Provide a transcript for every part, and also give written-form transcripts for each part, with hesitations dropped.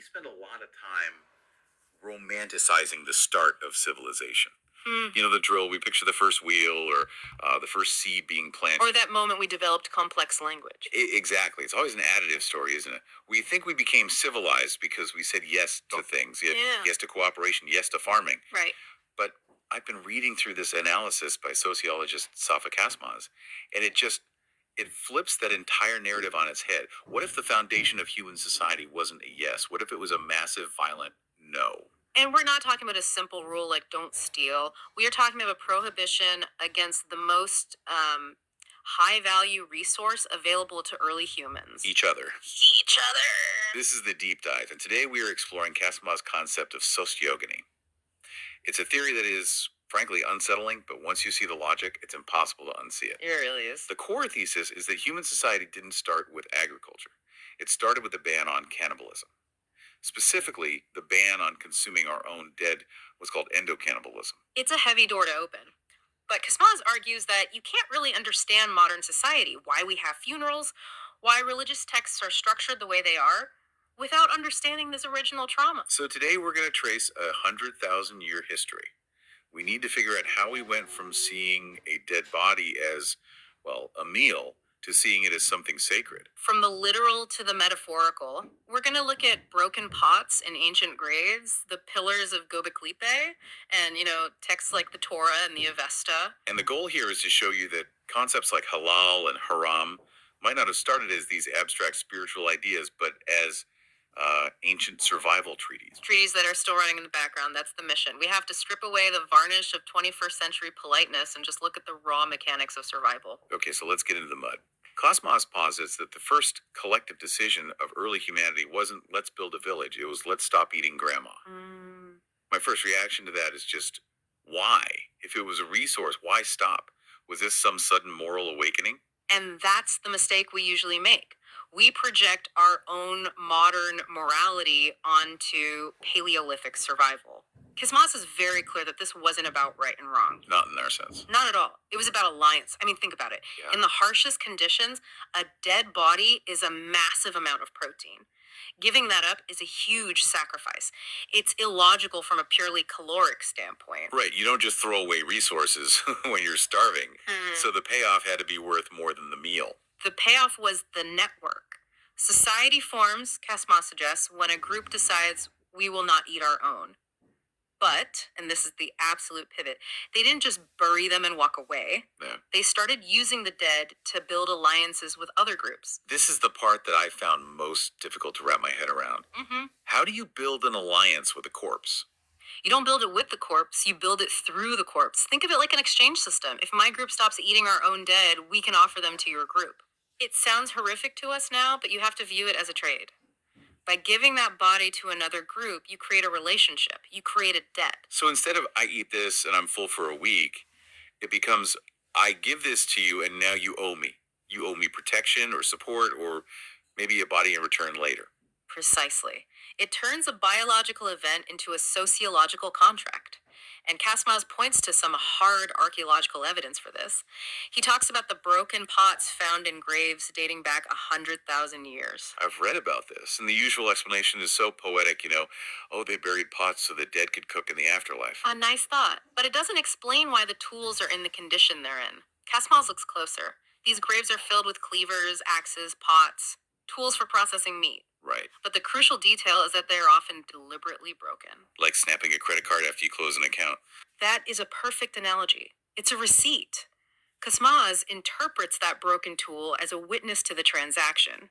spend a lot of time romanticizing the start of civilization. You know the drill. We picture the first wheel or the first seed being planted. Or that moment we developed complex language. Exactly. It's always an additive story, isn't it? We think we became civilized because we said yes to things. Yes to cooperation. Yes to farming. Right. But I've been reading through this analysis by sociologist Safa Kasmaz, and it flips that entire narrative on its head. What if the foundation of human society wasn't a yes? What if it was a massive, violent no? And we're not talking about a simple rule like don't steal. We are talking about a prohibition against the most high value resource available to early humans. Each other. Each other. This is the deep dive, and today we are exploring Kasmaz's concept of sociogony. It's a theory that is, frankly, unsettling, but once you see the logic, it's impossible to unsee it. It really is. The core thesis is that human society didn't start with agriculture. It started with the ban on cannibalism. Specifically, the ban on consuming our own dead was called endocannibalism. It's a heavy door to open. But Kasmaz argues that you can't really understand modern society, why we have funerals, why religious texts are structured the way they are, without understanding this original trauma. So today we're going to trace a 100,000-year history. We need to figure out how we went from seeing a dead body as, well, a meal, to seeing it as something sacred. From the literal to the metaphorical, we're going to look at broken pots in ancient graves, the pillars of Göbekli Tepe, and, texts like the Torah and the Avesta. And the goal here is to show you that concepts like halal and haram might not have started as these abstract spiritual ideas, but as ancient survival treaties. Treaties that are still running in the background. That's the mission. We have to strip away the varnish of 21st century politeness and just look at the raw mechanics of survival. Okay, so let's get into the mud. Kasmaz posits that the first collective decision of early humanity wasn't let's build a village, it was let's stop eating grandma. My first reaction to that is just, why? If it was a resource, why stop? Was this some sudden moral awakening? And that's the mistake we usually make. We project our own modern morality onto Paleolithic survival. Kasmaz is very clear that this wasn't about right and wrong. Not in their sense. Not at all. It was about alliance. I mean, think about it. Yeah. In the harshest conditions, a dead body is a massive amount of protein. Giving that up is a huge sacrifice. It's illogical from a purely caloric standpoint. Right, you don't just throw away resources when you're starving. So the payoff had to be worth more than the meal. The payoff was the network. Society forms, Kasmaz suggests, when a group decides we will not eat our own. But, and this is the absolute pivot, they didn't just bury them and walk away. Yeah. They started using the dead to build alliances with other groups. This is the part that I found most difficult to wrap my head around. How do you build an alliance with a corpse? You don't build it with the corpse, you build it through the corpse. Think of it like an exchange system. If my group stops eating our own dead, we can offer them to your group. It sounds horrific to us now, but you have to view it as a trade. By giving that body to another group, you create a relationship. You create a debt. So instead of I eat this and I'm full for a week, it becomes I give this to you and now you owe me. You owe me protection or support or maybe a body in return later. Precisely. It turns a biological event into a sociological contract. And Kasmaz points to some hard archaeological evidence for this. He talks about the broken pots found in graves dating back 100,000 years. I've read about this, and the usual explanation is so poetic, oh, they buried pots so the dead could cook in the afterlife. A nice thought, but it doesn't explain why the tools are in the condition they're in. Kasmaz looks closer. These graves are filled with cleavers, axes, pots, tools for processing meat. Right. But the crucial detail is that they are often deliberately broken. Like snapping a credit card after you close an account. That is a perfect analogy. It's a receipt. Kasmaz interprets that broken tool as a witness to the transaction.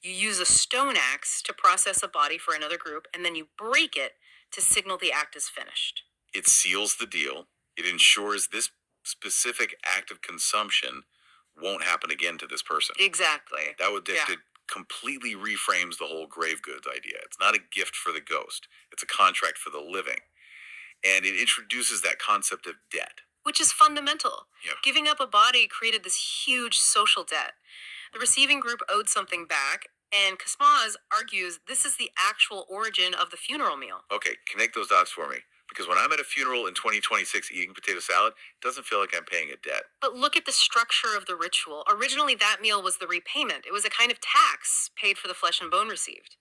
You use a stone axe to process a body for another group, and then you break it to signal the act is finished. It seals the deal. It ensures this specific act of consumption won't happen again to this person. Exactly. That would completely reframes the whole grave goods idea. It's not a gift for the ghost. It's a contract for the living. And it introduces that concept of debt. Which is fundamental. Yep. Giving up a body created this huge social debt. The receiving group owed something back, and Kasmaz argues this is the actual origin of the funeral meal. Okay, connect those dots for me. Because when I'm at a funeral in 2026 eating potato salad, it doesn't feel like I'm paying a debt. But look at the structure of the ritual. Originally, that meal was the repayment. It was a kind of tax paid for the flesh and bone received.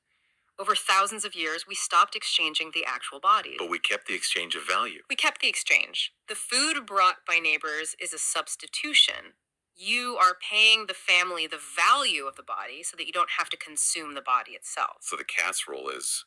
Over thousands of years, we stopped exchanging the actual bodies. But we kept the exchange of value. We kept the exchange. The food brought by neighbors is a substitution. You are paying the family the value of the body so that you don't have to consume the body itself. So the casserole is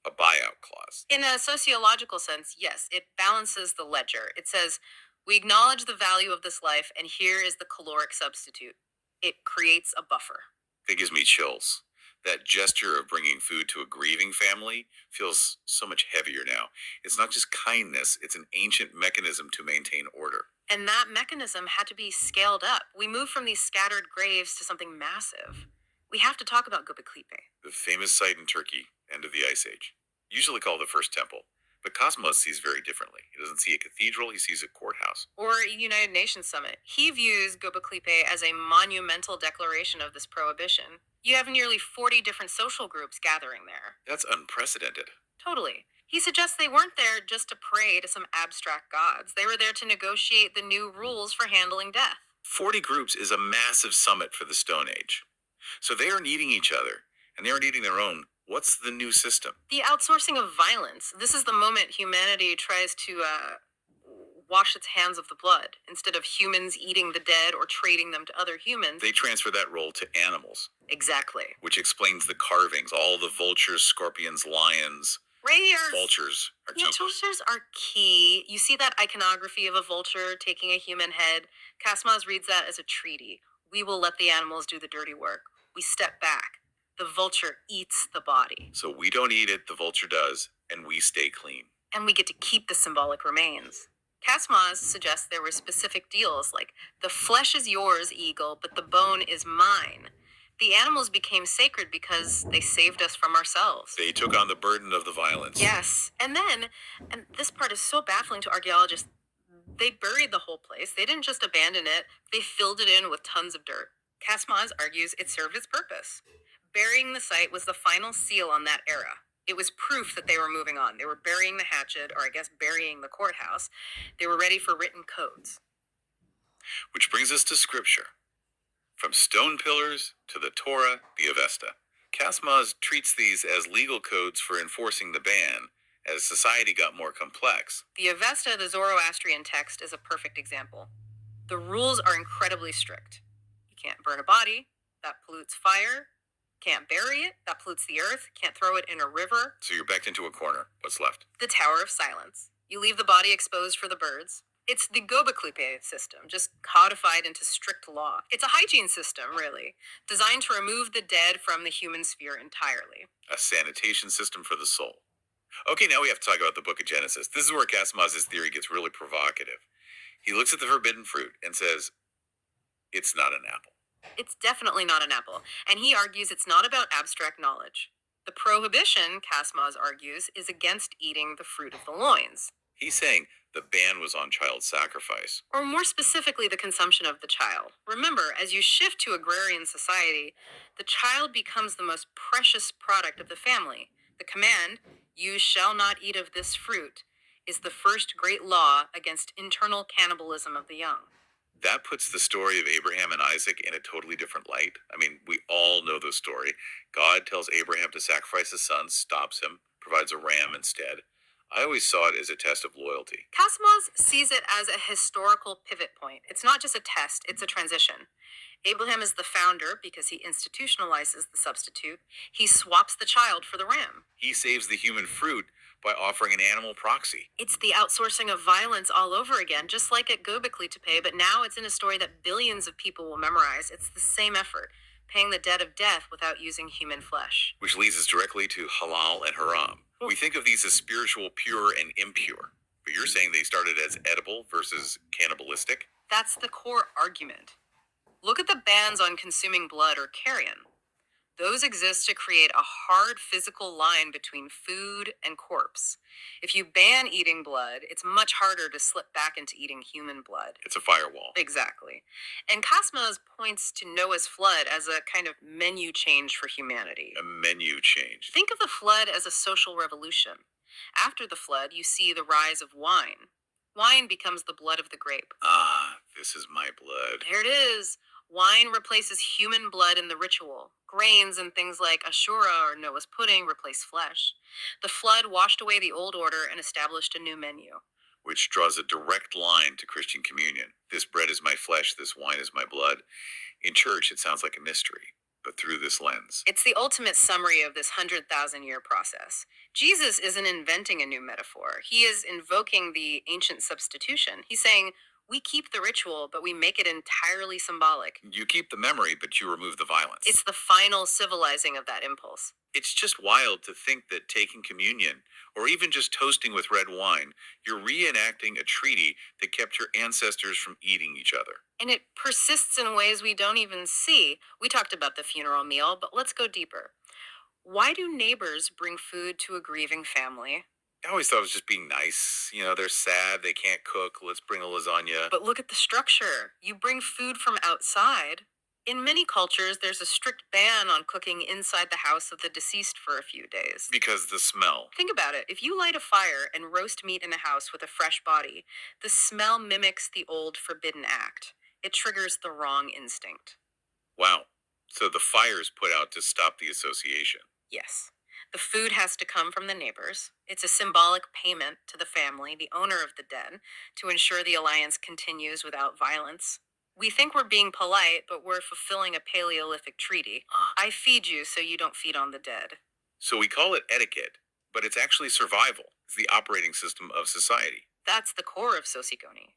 a buyout clause. In a sociological sense, yes, it balances the ledger. It says, we acknowledge the value of this life, and here is the caloric substitute. It creates a buffer. That gives me chills. That gesture of bringing food to a grieving family feels so much heavier now. It's not just kindness, it's an ancient mechanism to maintain order. And that mechanism had to be scaled up. We moved from these scattered graves to something massive. We have to talk about Göbekli. The famous site in Turkey, end of the Ice Age, usually called the First Temple. But Cosmos sees very differently. He doesn't see a cathedral, he sees a courthouse. Or a United Nations summit. He views Göbekli as a monumental declaration of this prohibition. You have nearly 40 different social groups gathering there. That's unprecedented. Totally. He suggests they weren't there just to pray to some abstract gods. They were there to negotiate the new rules for handling death. 40 groups is a massive summit for the Stone Age. So they aren't eating each other, and they aren't eating their own. What's the new system? The outsourcing of violence. This is the moment humanity tries to wash its hands of the blood. Instead of humans eating the dead or trading them to other humans. They transfer that role to animals. Exactly. Which explains the carvings, all the vultures, scorpions, lions. Vultures are vultures are key. You see that iconography of a vulture taking a human head. Casmas reads that as a treaty. We will let the animals do the dirty work. We step back. The vulture eats the body. So we don't eat it, the vulture does, and we stay clean. And we get to keep the symbolic remains. Casmas suggests there were specific deals, like, the flesh is yours, eagle, but the bone is mine. The animals became sacred because they saved us from ourselves. They took on the burden of the violence. Yes. And then, and this part is so baffling to archaeologists, they buried the whole place. They didn't just abandon it, they filled it in with tons of dirt. Casmas argues it served its purpose. Burying the site was the final seal on that era. It was proof that they were moving on. They were burying the hatchet, or I guess burying the courthouse. They were ready for written codes. Which brings us to scripture. From stone pillars to the Torah, the Avesta. Casmas treats these as legal codes for enforcing the ban, as society got more complex. The Avesta, the Zoroastrian text, is a perfect example. The rules are incredibly strict. You can't burn a body, that pollutes fire. Can't bury it, that pollutes the earth. Can't throw it in a river. So you're backed into a corner. What's left? The Tower of Silence. You leave the body exposed for the birds. It's the Göbekli system, just codified into strict law. It's a hygiene system, really, designed to remove the dead from the human sphere entirely. A sanitation system for the soul. Okay, now we have to talk about the book of Genesis. This is where Casmas' theory gets really provocative. He looks at the forbidden fruit and says, it's not an apple. It's definitely not an apple, and he argues it's not about abstract knowledge. The prohibition, Casmas argues, is against eating the fruit of the loins. He's saying the ban was on child sacrifice. Or more specifically, the consumption of the child. Remember, as you shift to agrarian society, the child becomes the most precious product of the family. The command, you shall not eat of this fruit, is the first great law against internal cannibalism of the young. That puts the story of Abraham and Isaac in a totally different light. I mean, we all know the story. God tells Abraham to sacrifice his son, stops him, provides a ram instead. I always saw it as a test of loyalty. Casmas sees it as a historical pivot point. It's not just a test, it's a transition. Abraham is the founder because he institutionalizes the substitute. He swaps the child for the ram. He saves the human fruit by offering an animal proxy. It's the outsourcing of violence all over again, just like at Göbekli Tepe, but now it's in a story that billions of people will memorize. It's the same effort, paying the debt of death without using human flesh. Which leads us directly to halal and haram. We think of these as spiritual, pure, and impure. But you're saying they started as edible versus cannibalistic? That's the core argument. Look at the bans on consuming blood or carrion. Those exist to create a hard physical line between food and corpse. If you ban eating blood, it's much harder to slip back into eating human blood. It's a firewall. Exactly. And Casmas points to Noah's flood as a kind of menu change for humanity. A menu change. Think of the flood as a social revolution. After the flood, you see the rise of wine. Wine becomes the blood of the grape. Ah, this is my blood. There it is. Wine replaces human blood in the ritual. Grains and things like ashura or Noah's pudding replace flesh. The flood washed away the old order and established a new menu. Which draws a direct line to Christian communion. This bread is my flesh, this wine is my blood. In church, it sounds like a mystery, but through this lens. It's the ultimate summary of this 100,000-year process. Jesus isn't inventing a new metaphor. He is invoking the ancient substitution. He's saying, we keep the ritual, but we make it entirely symbolic. You keep the memory, but you remove the violence. It's the final civilizing of that impulse. It's just wild to think that taking communion, or even just toasting with red wine, you're reenacting a treaty that kept your ancestors from eating each other. And it persists in ways we don't even see. We talked about the funeral meal, but let's go deeper. Why do neighbors bring food to a grieving family? I always thought it was just being nice. They're sad, they can't cook, let's bring a lasagna. But look at the structure. You bring food from outside. In many cultures, there's a strict ban on cooking inside the house of the deceased for a few days. Because the smell. Think about it. If you light a fire and roast meat in a house with a fresh body, the smell mimics the old forbidden act. It triggers the wrong instinct. Wow. So the fire's put out to stop the association. Yes. The food has to come from the neighbors. It's a symbolic payment to the family, the owner of the dead, to ensure the alliance continues without violence. We think we're being polite, but we're fulfilling a Paleolithic treaty. I feed you so you don't feed on the dead. So we call it etiquette, but it's actually survival. It's the operating system of society. That's the core of SOCİOGONY.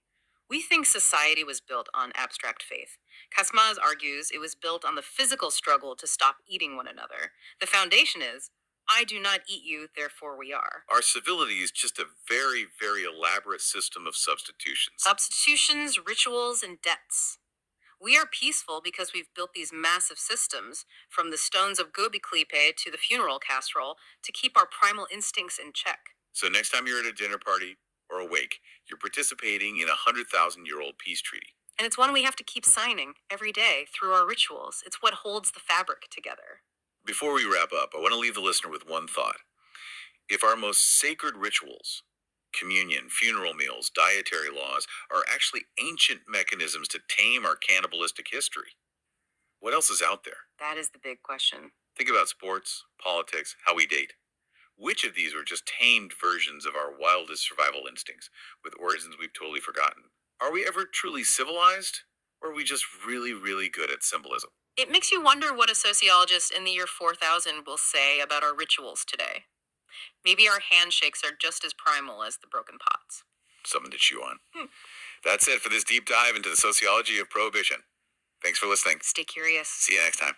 We think society was built on abstract faith. Kasmaz argues it was built on the physical struggle to stop eating one another. The foundation is, I do not eat you, therefore we are. Our civility is just a very, very elaborate system of substitutions. Substitutions, rituals, and debts. We are peaceful because we've built these massive systems, from the stones of Göbekli Tepe to the funeral casserole, to keep our primal instincts in check. So next time you're at a dinner party or a wake, you're participating in a 100,000-year-old peace treaty. And it's one we have to keep signing every day through our rituals. It's what holds the fabric together. Before we wrap up, I want to leave the listener with one thought. If our most sacred rituals, communion, funeral meals, dietary laws, are actually ancient mechanisms to tame our cannibalistic history, what else is out there? That is the big question. Think about sports, politics, how we date. Which of these are just tamed versions of our wildest survival instincts with origins we've totally forgotten? Are we ever truly civilized, or are we just really, really good at symbolism? It makes you wonder what a sociologist in the year 4000 will say about our rituals today. Maybe our handshakes are just as primal as the broken pots. Something to chew on. That's it for this deep dive into the sociology of prohibition. Thanks for listening. Stay curious. See you next time.